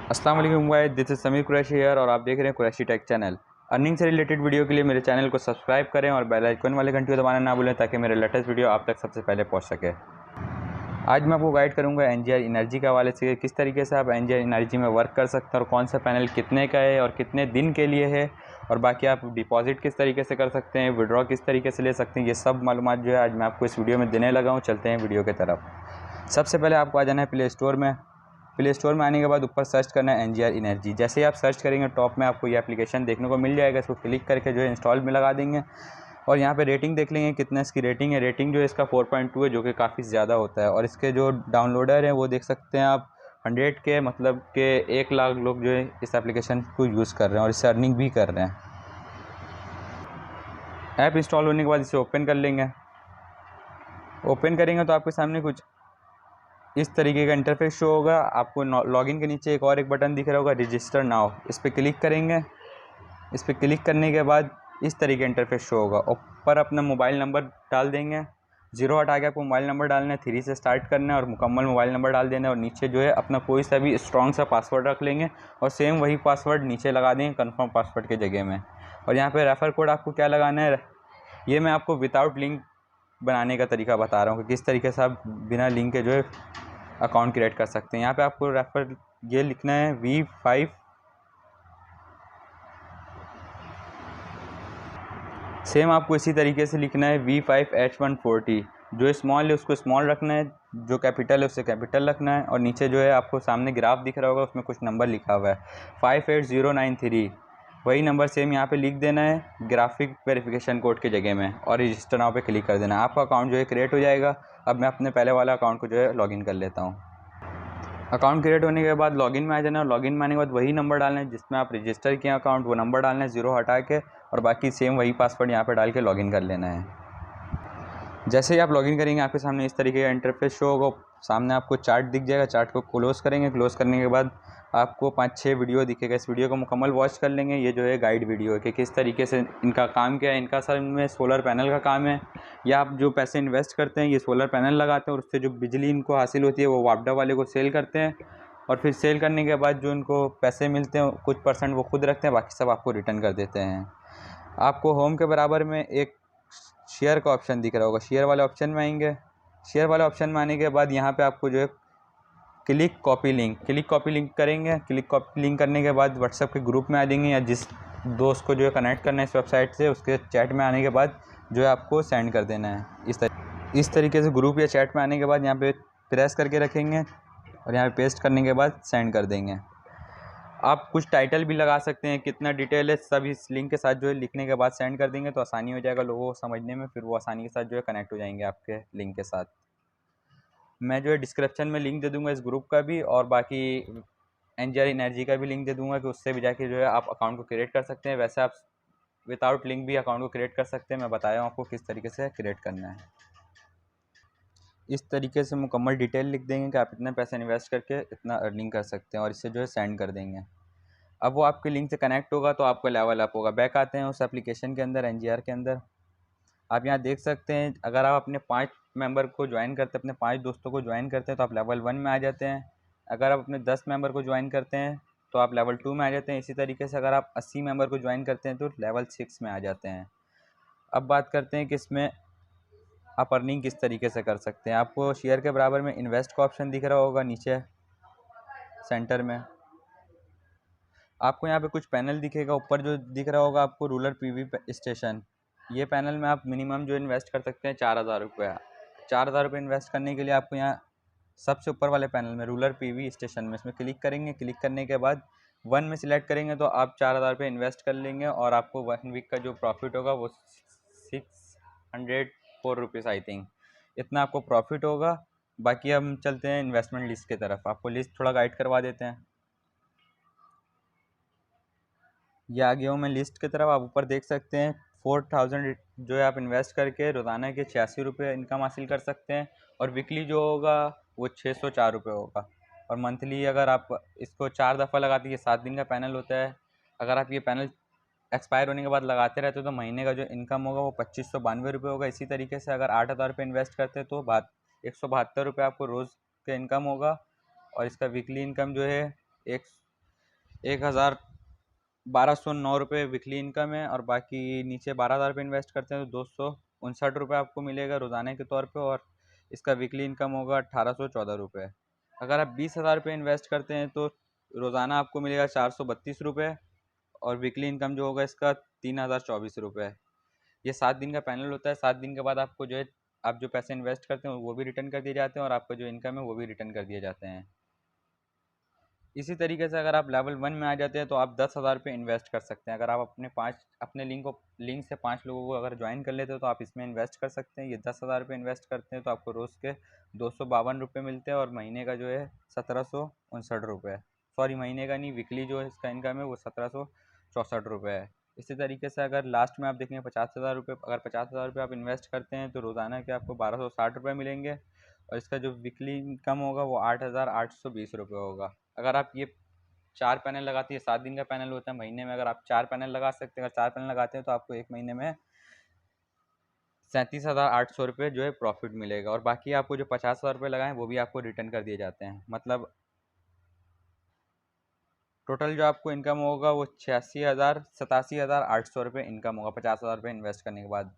अस्सलाम वालेकुम guys, this is Sameer Qureshi here और आप देख रहे हैं कुरैशी टेक चैनल। अर्निंग से रिलेटेड वीडियो के लिए मेरे चैनल को सब्सक्राइब करें और बेल आइकन वाले घंटी को दबाना ना भूलें ताकि मेरे लेटेस्ट वीडियो आप तक सबसे पहले पहुंच सके। आज मैं आपको गाइड करूंगा एनजीआर एनर्जी के हवाले से किस तरीके से आप एनजीआर एनर्जी में वर्क कर सकते हैं और कौन सा पैनल कितने का है और कितने दिन के लिए है, और बाकी आप डिपॉजिट किस तरीके से कर सकते हैं, विड्रॉ किस तरीके से ले सकते हैं। ये सब मालूमात जो है आज मैं आपको इस वीडियो में देने लगा हूँ। चलते हैं वीडियो की तरफ। सबसे पहले आपको आ जाना है प्ले स्टोर में। प्ले स्टोर में आने के बाद ऊपर सर्च करना है एनजीआर एनर्जी। जैसे ही आप सर्च करेंगे टॉप में आपको ये एप्लीकेशन देखने को मिल जाएगा। इसको क्लिक करके जो है इंस्टॉल में लगा देंगे और यहाँ पे रेटिंग देख लेंगे कितना इसकी रेटिंग है। रेटिंग जो है इसका 4.2 है, जो कि काफ़ी ज़्यादा होता है। और इसके जो डाउनलोडर हैं वो देख सकते हैं आप 100 के, मतलब के 1 लाख लोग जो है इस एप्लीकेशन को यूज़ कर रहे हैं और इससे अर्निंग भी कर रहे हैं। ऐप इंस्टॉल होने के बाद इसे ओपन कर लेंगे। ओपन करेंगे तो आपके सामने कुछ इस तरीके का इंटरफेस शो होगा। आपको लॉगिन के नीचे एक बटन दिख रहा होगा, रजिस्टर नाउ। इस पर क्लिक करेंगे। इस पर क्लिक करने के बाद इस तरीके का इंटरफेस शो होगा। ऊपर अपना मोबाइल नंबर डाल देंगे। 0 हटा के आपको मोबाइल नंबर डालना है, 3 से स्टार्ट करना है और मुकम्मल मोबाइल नंबर डाल देना है। और नीचे जो है अपना कोई सा भी स्ट्रॉन्ग सा पासवर्ड रख लेंगे और सेम वही पासवर्ड नीचे लगा देंगे कंफर्म पासवर्ड की जगह में। और यहाँ पे रेफ़र कोड आपको क्या लगाना है, ये मैं आपको विदाउट लिंक बनाने का तरीका बता रहा हूँ कि किस तरीके से आप बिना लिंक के जो है अकाउंट क्रिएट कर सकते हैं। यहाँ पे आपको रेफर ये लिखना है V5, सेम आपको इसी तरीके से लिखना है V5H140। जो स्मॉल है उसको स्मॉल रखना है, जो कैपिटल है उससे कैपिटल रखना है। और नीचे जो है आपको सामने ग्राफ दिख रहा होगा, उसमें कुछ नंबर लिखा हुआ है 58093। वही नंबर सेम यहाँ पे लिख देना है ग्राफिक वेरिफिकेशन कोड की जगह में और रजिस्टर नाउ पे क्लिक कर देना है। आपका अकाउंट जो है क्रिएट हो जाएगा। अब मैं अपने पहले वाला अकाउंट को जो है लॉगिन कर लेता हूँ। अकाउंट क्रिएट होने के बाद लॉगिन में आ जाना है। लॉगिन में आने के बाद वही नंबर डालना है जिसमें आप रजिस्टर किया अकाउंट, वो नंबर डालना है 0 हटा के, और बाकी सेम वही पासवर्ड यहाँ पे डाल के लॉगिन कर लेना है। जैसे ही आप लॉगिन करेंगे आपके सामने इस तरीके का इंटरफेस शो होगा। सामने आपको चार्ट दिख जाएगा। चार्ट को क्लोज़ करेंगे। क्लोज़ करने के बाद आपको 5-6 वीडियो दिखेगा। इस वीडियो को मुकम्मल वॉच कर लेंगे। ये जो है गाइड वीडियो है कि किस तरीके से इनका काम क्या है। इनका असल में सोलर पैनल का काम है, या आप जो पैसे इन्वेस्ट करते हैं ये सोलर पैनल लगाते हैं और उससे जो बिजली इनको हासिल होती है वो वापडा वाले को सेल करते हैं। और फिर सेल करने के बाद जो इनको पैसे मिलते हैं कुछ % वो खुद रखते हैं, बाकी सब आपको रिटर्न कर देते हैं। आपको होम के बराबर में एक शेयर का ऑप्शन दिख रहा होगा। शेयर वाले ऑप्शन में आएंगे। शेयर वाले ऑप्शन में आने के बाद यहाँ पे आपको जो है क्लिक कॉपी लिंक करेंगे। क्लिक कॉपी लिंक करने के बाद व्हाट्सएप के ग्रुप में आ जाएंगे, या जिस दोस्त को जो है कनेक्ट करना है इस वेबसाइट से उसके चैट में आने के बाद जो है आपको सेंड कर देना है। इस तरीके से ग्रुप या चैट में आने के बाद यहाँ पे प्रेस करके रखेंगे और यहाँ पे पेस्ट करने के बाद सेंड कर देंगे। आप कुछ टाइटल भी लगा सकते हैं, कितना डिटेल है सब इस लिंक के साथ जो है लिखने के बाद सेंड कर देंगे तो आसानी हो जाएगा लोगों को समझने में। फिर वो आसानी के साथ जो है कनेक्ट हो जाएंगे आपके लिंक के साथ। मैं जो है डिस्क्रिप्शन में लिंक दे दूंगा इस ग्रुप का भी, और बाकी एनजीआर एनर्जी का भी लिंक दे दूंगा कि उससे भी जाके जो है आप अकाउंट को क्रिएट कर सकते हैं। वैसे आप विदाउट लिंक भी अकाउंट को क्रिएट कर सकते हैं। मैं बताया हूँ आपको किस तरीके से क्रिएट करना है। इस तरीके से मुकम्मल डिटेल लिख देंगे कि आप इतने पैसे इन्वेस्ट करके इतना अर्निंग कर सकते हैं और इससे जो है सेंड कर देंगे। अब वो आपके लिंक से कनेक्ट होगा तो आपका लेवल अप होगा। बैक आते हैं उस एप्लीकेशन के अंदर, एनजीआर के अंदर। आप यहाँ देख सकते हैं अगर आप अपने 5 मेंबर को ज्वाइन करते हैं, अपने 5 दोस्तों को ज्वाइन करते हैं तो आप लेवल 1 में आ जाते हैं। अगर आप अपने 10 मेंबर को ज्वाइन करते हैं तो आप लेवल 2 में आ जाते हैं। इसी तरीके से अगर आप 80 मेंबर को ज्वाइन करते हैं तो लेवल 6 में आ जाते हैं। अब बात करते हैं कि इसमें आप अर्निंग किस तरीके से कर सकते हैं। आपको शेयर के बराबर में इन्वेस्ट का ऑप्शन दिख रहा होगा नीचे सेंटर में। आपको यहाँ पे कुछ पैनल दिखेगा। ऊपर जो दिख रहा होगा आपको रूरल पीवी स्टेशन, ये पैनल में आप मिनिमम जो इन्वेस्ट कर सकते हैं 4000 रुपये। 4000 रुपये इन्वेस्ट करने के लिए आपको यहाँ सबसे ऊपर वाले पैनल में रूरल पीवी स्टेशन में इसमें क्लिक करेंगे। क्लिक करने के बाद 1 में सिलेक्ट करेंगे तो आप 4000 रुपये इन्वेस्ट कर लेंगे और आपको 1 वीक का जो प्रॉफिट होगा वो 604 रुपीज़ आई थिंक, इतना आपको प्रॉफिट होगा। बाकी हम चलते हैं इन्वेस्टमेंट लिस्ट की तरफ। आपको लिस्ट थोड़ा गाइड करवा देते हैं। ये आ गया हूँ मैं लिस्ट की तरफ। आप ऊपर देख सकते हैं 4000 जो है आप इन्वेस्ट करके रोज़ाना के 86 रुपये इनकम हासिल कर सकते हैं, और वीकली जो होगा वो 604 रुपये होगा। और मंथली अगर आप इसको 4 दफ़ा लगाते हैं, ये 7 दिन का पैनल होता है। अगर आप ये पैनल एक्सपायर होने के बाद लगाते रहते हो तो महीने का जो इनकम होगा वो 2592 रुपये होगा। इसी तरीके से अगर 8000 रुपये इन्वेस्ट करते हैं तो 172 रुपये आपको रोज़ का इनकम होगा, और इसका वीकली इनकम जो है 1,1209 रुपये वीकली इनकम है, और बाकी नीचे 12,000 रुपये इन्वेस्ट करते हैं तो 259 रुपये आपको मिलेगा रोज़ाना के तौर पे, और इसका वीकली इनकम होगा 1,814 रुपये। अगर आप 20,000 रुपये इन्वेस्ट करते हैं तो रोज़ाना आपको मिलेगा 432 रुपये, और वीकली इनकम जो होगा इसका 3,024 रुपये। ये 7 दिन का पैनल होता है। 7 दिन के बाद आपको जो है, आप जो पैसे इन्वेस्ट करते हैं वो भी रिटर्न कर दिए जाते हैं, और आपका जो इनकम है वो भी रिटर्न कर दिए जाते हैं। इसी तरीके से अगर आप लेवल 1 में आ जाते हैं तो आप 10,000 रुपये इन्वेस्ट कर सकते हैं। अगर आप अपने लिंक से 5 लोगों को अगर ज्वाइन कर लेते हो तो आप इसमें इन्वेस्ट कर सकते हैं। ये 10,000 रुपये इन्वेस्ट करते हैं तो आपको रोज़ के 252 रुपये मिलते हैं, और महीने का जो है 1,759 रुपये। सॉरी, महीने का नहीं, वीकली जो है इसका इनकम है वो 1,764 रुपये है। इसी तरीके से अगर लास्ट में आप देखेंगे 50,000 रुपये, अगर 50,000 रुपये आप इन्वेस्ट करते हैं तो रोज़ाना के आपको 1,260 रुपये मिलेंगे, और इसका जो वीकली इनकम होगा वो 8,820 रुपये होगा। अगर आप ये 4 पैनल लगाती है, 7 दिन का पैनल होता है, महीने में अगर आप 4 पैनल लगा सकते हैं, अगर 4 पैनल लगाते हैं तो आपको एक महीने में 37,800 रुपये जो है प्रॉफिट मिलेगा, और बाकी आपको जो 50,000 रुपये लगाएं वो भी आपको रिटर्न कर दिए जाते हैं। मतलब टोटल जो आपको इनकम होगा वो 87,800 रुपये इनकम होगा 50,000 रुपये इन्वेस्ट करने के बाद।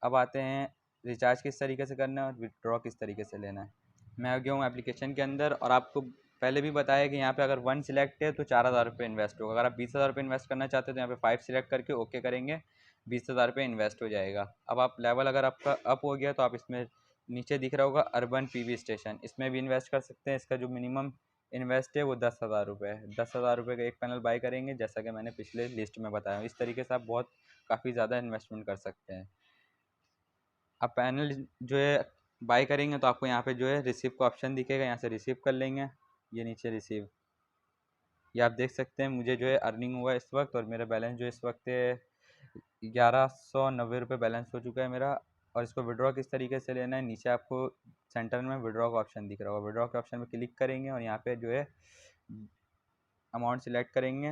अब आते हैं रिचार्ज किस तरीके से करना है और विड्रॉ किस तरीके से लेना है। मैं आ गया हूँ एप्लीकेशन के अंदर, और आपको पहले भी बताया कि यहाँ पे अगर 1 सिलेक्ट है तो 4,000 रुपये इन्वेस्ट होगा। अगर आप 20,000 रुपये इन्वेस्ट करना चाहते हैं तो यहाँ पे 5 सिलेक्ट करके ओके करेंगे, 20,000 रुपये इन्वेस्ट हो जाएगा। अब आप लेवल अगर आपका अप हो गया तो आप इसमें नीचे दिख रहा होगा अर्बन PV स्टेशन, इसमें भी इन्वेस्ट कर सकते हैं। इसका जो मिनिमम इन्वेस्ट है वो 10,000 रुपये है। 10,000 रुपये का एक पैनल बाई करेंगे, जैसा कि मैंने पिछले लिस्ट में बताया। इस तरीके से आप काफ़ी ज़्यादा इन्वेस्टमेंट कर सकते हैं। आप पैनल जो है बाय करेंगे तो आपको यहाँ पे जो है रिसीव का ऑप्शन दिखेगा, यहाँ से रिसीव कर लेंगे। ये नीचे रिसीव, ये आप देख सकते हैं मुझे जो है अर्निंग हुआ है इस वक्त, और मेरा बैलेंस जो इस वक्त है 1,190 रुपये बैलेंस हो चुका है मेरा। और इसको विड्रॉ किस तरीके से लेना है, नीचे आपको सेंटर में विड्रॉ का ऑप्शन दिख रहा होगा। विड्रॉ के ऑप्शन में क्लिक करेंगे और यहाँ पे जो है अमाउंट सिलेक्ट करेंगे।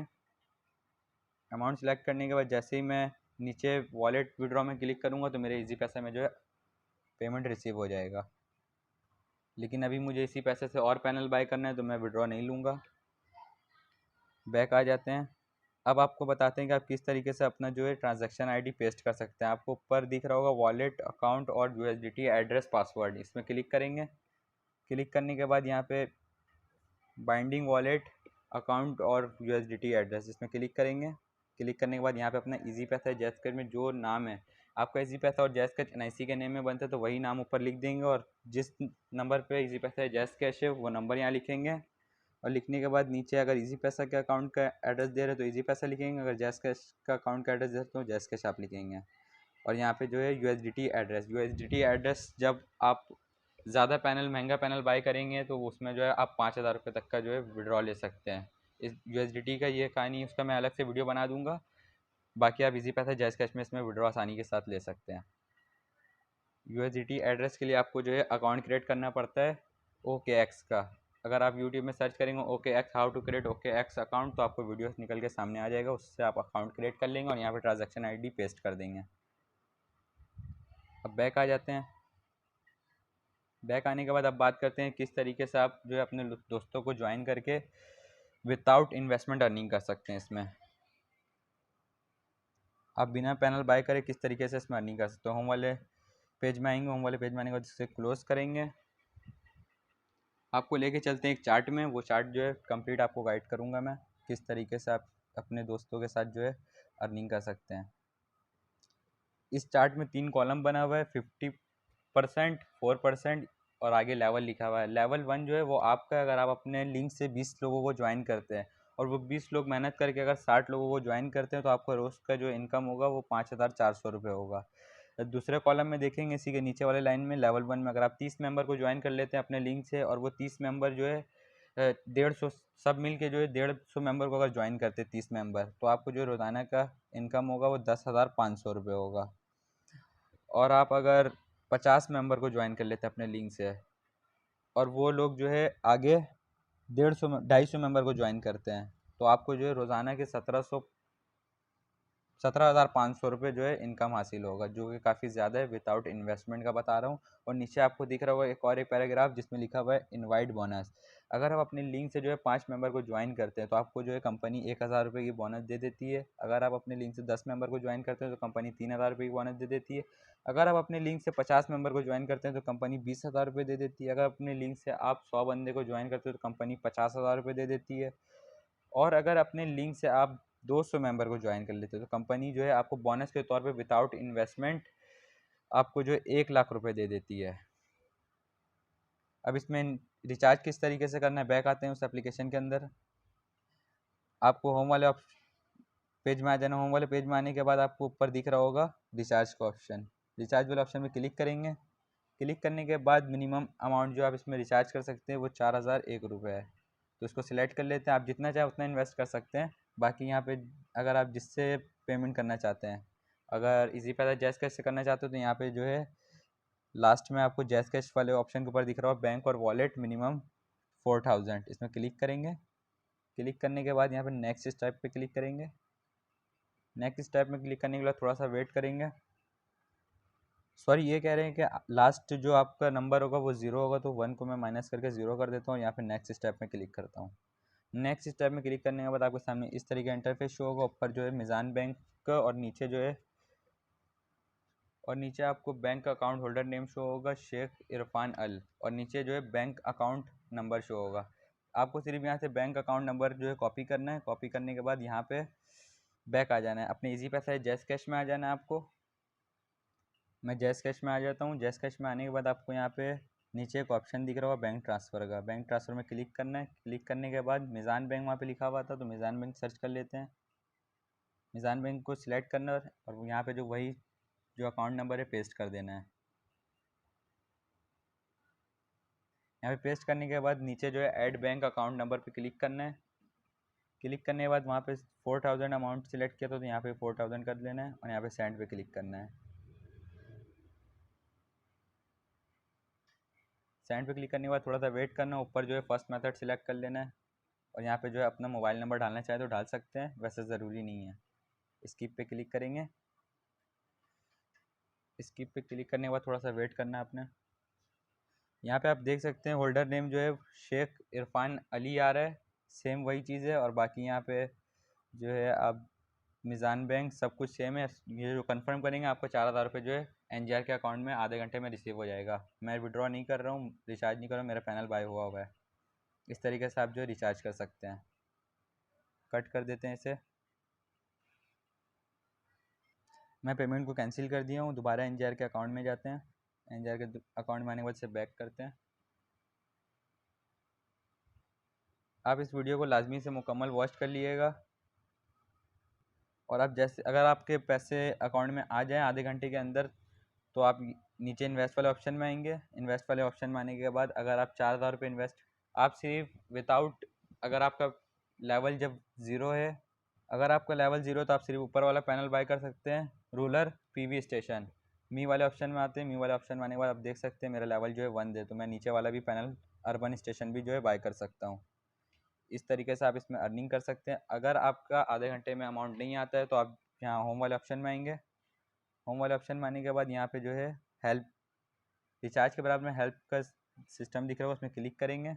अमाउंट सिलेक्ट करने के बाद जैसे ही मैं नीचे वॉलेट विड्रॉ में क्लिक करूँगा तो मेरे इजी पैसा में जो है पेमेंट रिसीव हो जाएगा। लेकिन अभी मुझे इसी पैसे से और पैनल बाय करना है तो मैं विड्रॉ नहीं लूँगा। बैक आ जाते हैं। अब आपको बताते हैं कि आप किस तरीके से अपना जो है ट्रांजैक्शन आईडी पेस्ट कर सकते हैं। आपको ऊपर दिख रहा होगा वॉलेट, अकाउंट और USDT एड्रेस पासवर्ड, इसमें क्लिक करेंगे। क्लिक करने के बाद यहाँ पे बाइंडिंग वॉलेट, अकाउंट और USDT एड्रेस, इसमें क्लिक करेंगे। क्लिक करने के बाद यहाँ पे अपना इजी पैसा जैज़ कैश में जो नाम है आपका इजी पैसा और जैज़ कैश NIC के नेम में बनता है तो वही नाम ऊपर लिख देंगे, और जिस नंबर पे इजी पैसा जैज़ कैश है वो नंबर यहाँ लिखेंगे। और लिखने के बाद नीचे अगर इजी पैसा के अकाउंट का एड्रेस दे रहे तो इजी पैसा लिखेंगे, अगर जैज़ कैश का अकाउंट का एड्रेस दे रहे तो जैज़ कैश आप लिखेंगे। और यहाँ पे जो है USDT एड्रेस जब आप ज़्यादा पैनल, महंगा पैनल बाय करेंगे तो उसमें जो है आप 5,000 रुपये तक का जो है विड्रॉ ले सकते हैं। इस USDT का ये कहानी, उसका मैं अलग से वीडियो बना दूंगा। बाकी आप इजी पैसा जैज़ कैश में इसमें विड्रॉ आसानी के साथ ले सकते हैं। USDT एड्रेस के लिए आपको जो है अकाउंट क्रिएट करना पड़ता है OKX का। अगर आप YouTube में सर्च करेंगे OKX how to create OKX account तो आपको वीडियो निकल के सामने आ जाएगा, उससे आप अकाउंट क्रिएट कर लेंगे और यहाँ पे ट्रांजैक्शन आईडी पेस्ट कर देंगे। अब बैक आ जाते हैं। बैक आने के बाद अब बात करते हैं किस तरीके से आप जो है अपने दोस्तों को ज्वाइन करके विदाउट इन्वेस्टमेंट अर्निंग कर सकते हैं। इसमें आप बिना पैनल बाय करे किस तरीके से इसमें अर्निंग कर सकते हो। होम वाले पेज में आएंगे, होम वाले पेज में आने के बाद इसे क्लोज करेंगे। आपको लेके चलते हैं एक चार्ट में, वो चार्ट जो है कंप्लीट आपको गाइड करूँगा मैं किस तरीके से आप अपने दोस्तों के साथ जो है अर्निंग कर सकते हैं। इस चार्ट में 3 कॉलम बना हुआ है, 50%, 4% और आगे लेवल लिखा हुआ है। लेवल 1 जो है वो आपका, अगर आप अपने लिंक से 20 लोगों को ज्वाइन करते हैं और वो 20 लोग मेहनत करके अगर 60 लोगों को ज्वाइन करते हैं तो आपका रोज़ का जो इनकम होगा वो 5,400 रुपये होगा। दूसरे कॉलम में देखेंगे इसी के नीचे वाले लाइन में लेवल 1 में अगर आप 30 मेंबर को ज्वाइन कर लेते हैं अपने लिंक से, और वो 30 मेंबर जो है 150 सब मिल के जो है 150 मेंबर को अगर ज्वाइन करते हैं 30 मेंबर, तो आपको जो रोज़ाना का इनकम होगा वो 10,500 रुपये होगा। और आप अगर 50 मेंबर को ज्वाइन कर लेते हैं अपने लिंक से और वो लोग जो है आगे 250 मेंबर को ज्वाइन करते हैं तो आपको जो है रोज़ाना के 1700 17,500 रुपये जो है इनकम हासिल होगा, जो कि काफ़ी ज़्यादा है, विदाउट इन्वेस्टमेंट का बता रहा हूँ। और नीचे आपको दिख रहा होगा एक पैराग्राफ जिसमें लिखा हुआ है इनवाइट बोनस। अगर आप अपनी लिंक से जो है 5 मेंबर को ज्वाइन करते हैं तो आपको जो है कंपनी 1,000 रुपये की बोनस दे देती है। अगर आप अपने लिंक से 10 मेंबर को ज्वाइन करते हैं तो कंपनी 3,000 रुपये की बोनस दे देती है। अगर आप अपने लिंक से 50 मेंबर को ज्वाइन करते हैं तो कंपनी 20,000 रुपये दे देती है। अगर अपने लिंक से आप 100 बंदे को ज्वाइन करते हो तो कंपनी 50,000 रुपये दे देती है। और अगर अपने लिंक से आप 200 मेंबर को ज्वाइन कर लेते हो तो कंपनी जो है आपको बोनस के तौर पे विदाउट इन्वेस्टमेंट आपको जो है 1,00,000 रुपये दे देती है। अब इसमें रिचार्ज किस तरीके से करना है, बैक आते हैं उस एप्लीकेशन के अंदर। आपको होम वाले पेज में आ जाना। होम वाले पेज में आने के बाद आपको ऊपर दिख रहा होगा रिचार्ज का ऑप्शन। रिचार्ज वाले ऑप्शन में क्लिक करेंगे। क्लिक करने के बाद मिनिमम अमाउंट जो आप इसमें रिचार्ज कर सकते हैं वो 4,001 रुपये है, तो इसको सिलेक्ट कर लेते हैं। आप जितना चाहे उतना इन्वेस्ट कर सकते हैं। बाकी यहाँ पे अगर आप जिससे पेमेंट करना चाहते हैं, अगर इजी पैसा जैज़ कैश से करना चाहते हो तो यहाँ पे जो है लास्ट में आपको जैज़ कैश वाले ऑप्शन के ऊपर दिख रहा हो बैंक और वॉलेट मिनिमम 4,000, इसमें क्लिक करेंगे। क्लिक करने के बाद यहाँ पे नेक्स्ट स्टेप पे क्लिक करेंगे। नेक्स्ट स्टेप में क्लिक करने के बाद थोड़ा सा वेट करेंगे। सॉरी, ये कह रहे हैं कि लास्ट जो आपका नंबर होगा वो 0 होगा, तो 1 को मैं माइनस करके 0 कर देता हूँ। यहाँ पे नेक्स्ट स्टेप में क्लिक करता हूँ। नेक्स्ट स्टेप में क्लिक करने के बाद आपके सामने इस तरीके का इंटरफेस शो होगा। ऊपर जो है मिज़ान बैंक का और नीचे जो है और नीचे आपको bank account holder name show होगा शेख इरफान अल, और नीचे जो है बैंक अकाउंट नंबर शो होगा। आपको सिर्फ यहाँ से बैंक अकाउंट नंबर जो है कॉपी करना है। कॉपी करने के बाद यहाँ पे बैक आ जाना है, अपने इजी पैसा जैज़ कैश में आ जाना है आपको। मैं जैज़ कैश में आ जाता हूँ। जैज़ कैश में आने के बाद आपको यहाँ पे नीचे एक ऑप्शन दिख रहा होगा बैंक ट्रांसफ़र का। बैंक ट्रांसफ़र में क्लिक करना है। क्लिक करने के बाद मिज़ान बैंक वहाँ पे लिखा हुआ था तो मिज़ान बैंक सर्च कर लेते हैं। मिज़ान बैंक को सिलेक्ट करना है और यहाँ पे जो वही जो अकाउंट नंबर है पेस्ट कर देना है। यहाँ पे पेस्ट करने के बाद नीचे जो है ऐड बैंक अकाउंट नंबर पे क्लिक करना है। क्लिक करने के बाद वहाँ पे 4,000 अमाउंट सिलेक्ट किया था तो यहाँ पे 4,000 कर लेना है और यहाँ पे सेंड पे क्लिक करना है। सेंड पे क्लिक करने के बाद थोड़ा सा वेट करना है। ऊपर जो है फर्स्ट मेथड सिलेक्ट कर लेना है और यहाँ पे जो है अपना मोबाइल नंबर डालना चाहे तो डाल सकते हैं, वैसे ज़रूरी नहीं है। स्किप पे क्लिक करेंगे। स्किप पे क्लिक करने के बाद थोड़ा सा वेट करना है आपने। यहाँ पे आप देख सकते हैं होल्डर नेम जो है शेख इरफान अली आ रहा है, सेम वही चीज़ है। और बाकी यहाँ पे जो है आप मिज़ान बैंक सब कुछ सेम है। ये जो कंफर्म करेंगे आपको 4,000 रुपये जो है NGR के अकाउंट में आधे घंटे में रिसीव हो जाएगा। मैं विड्रॉ नहीं कर रहा हूँ, रिचार्ज नहीं कर रहा हूँ, मेरा पैनल बाय हुआ है। इस तरीके से आप जो है रिचार्ज कर सकते हैं। कट कर देते हैं इसे। मैं पेमेंट को कैंसिल कर दिया हूँ। दोबारा NGR के अकाउंट में जाते हैं। NGR के अकाउंट में आने के बाद से बैक करते हैं। आप इस वीडियो को लाजमी से मुकम्मल वॉच कर लीजिएगा। और आप जैसे अगर आपके पैसे अकाउंट में आ जाएँ आधे घंटे के अंदर तो आप नीचे इन्वेस्ट वाले ऑप्शन में आएंगे। इन्वेस्ट वाले ऑप्शन में आने के बाद अगर आप 4,000 रुपये इन्वेस्ट आप सिर्फ विदाउट अगर आपका लेवल जब ज़ीरो है अगर आपका लेवल ज़ीरो तो आप सिर्फ ऊपर वाला पैनल बाय कर सकते हैं, रूरल PV स्टेशन। मी वाले ऑप्शन में आते हैं। मी वाले ऑप्शन में आने के बाद आप देख सकते हैं मेरा लेवल जो है 1 है, तो मैं नीचे वाला भी पैनल अर्बन स्टेशन भी जो है बाय कर सकता हूँ। इस तरीके से आप इसमें अर्निंग कर सकते हैं। अगर आपका आधे घंटे में अमाउंट नहीं आता है तो आप यहाँ होम वाले ऑप्शन में आएंगे। होम वाले ऑप्शन में आने के बाद यहाँ पे जो है हेल्प रिचार्ज के बराबर में हेल्प का सिस्टम दिख रहा है, उसमें क्लिक करेंगे।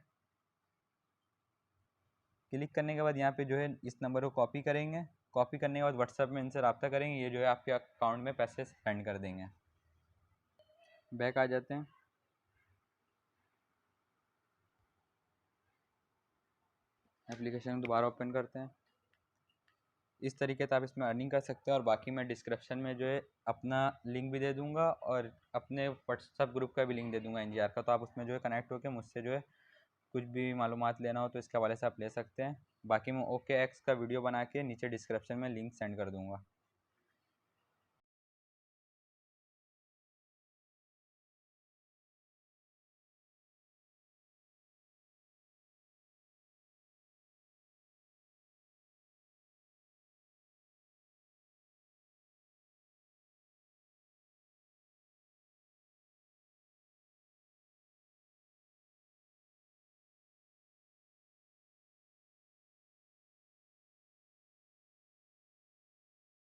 क्लिक करने के बाद यहाँ पे जो है इस नंबर को कॉपी करेंगे। कॉपी करने के बाद व्हाट्सएप में इनसे रब्ता करेंगे। ये जो है आपके अकाउंट में पैसे सेंड कर देंगे। बैक आ जाते हैं। एप्लीकेशन दोबारा ओपन करते हैं। इस तरीके से आप इसमें अर्निंग कर सकते हैं। और बाकी मैं डिस्क्रिप्शन में जो है अपना लिंक भी दे दूँगा और अपने व्हाट्सएप ग्रुप का भी लिंक दे दूँगा NGR का, तो आप उसमें जो है कनेक्ट होकर मुझसे जो है कुछ भी मालूमात लेना हो तो इसके हवाले से आप ले सकते हैं। बाकी मैं OKX का वीडियो बना के नीचे डिस्क्रिप्शन में लिंक सेंड कर दूँगा।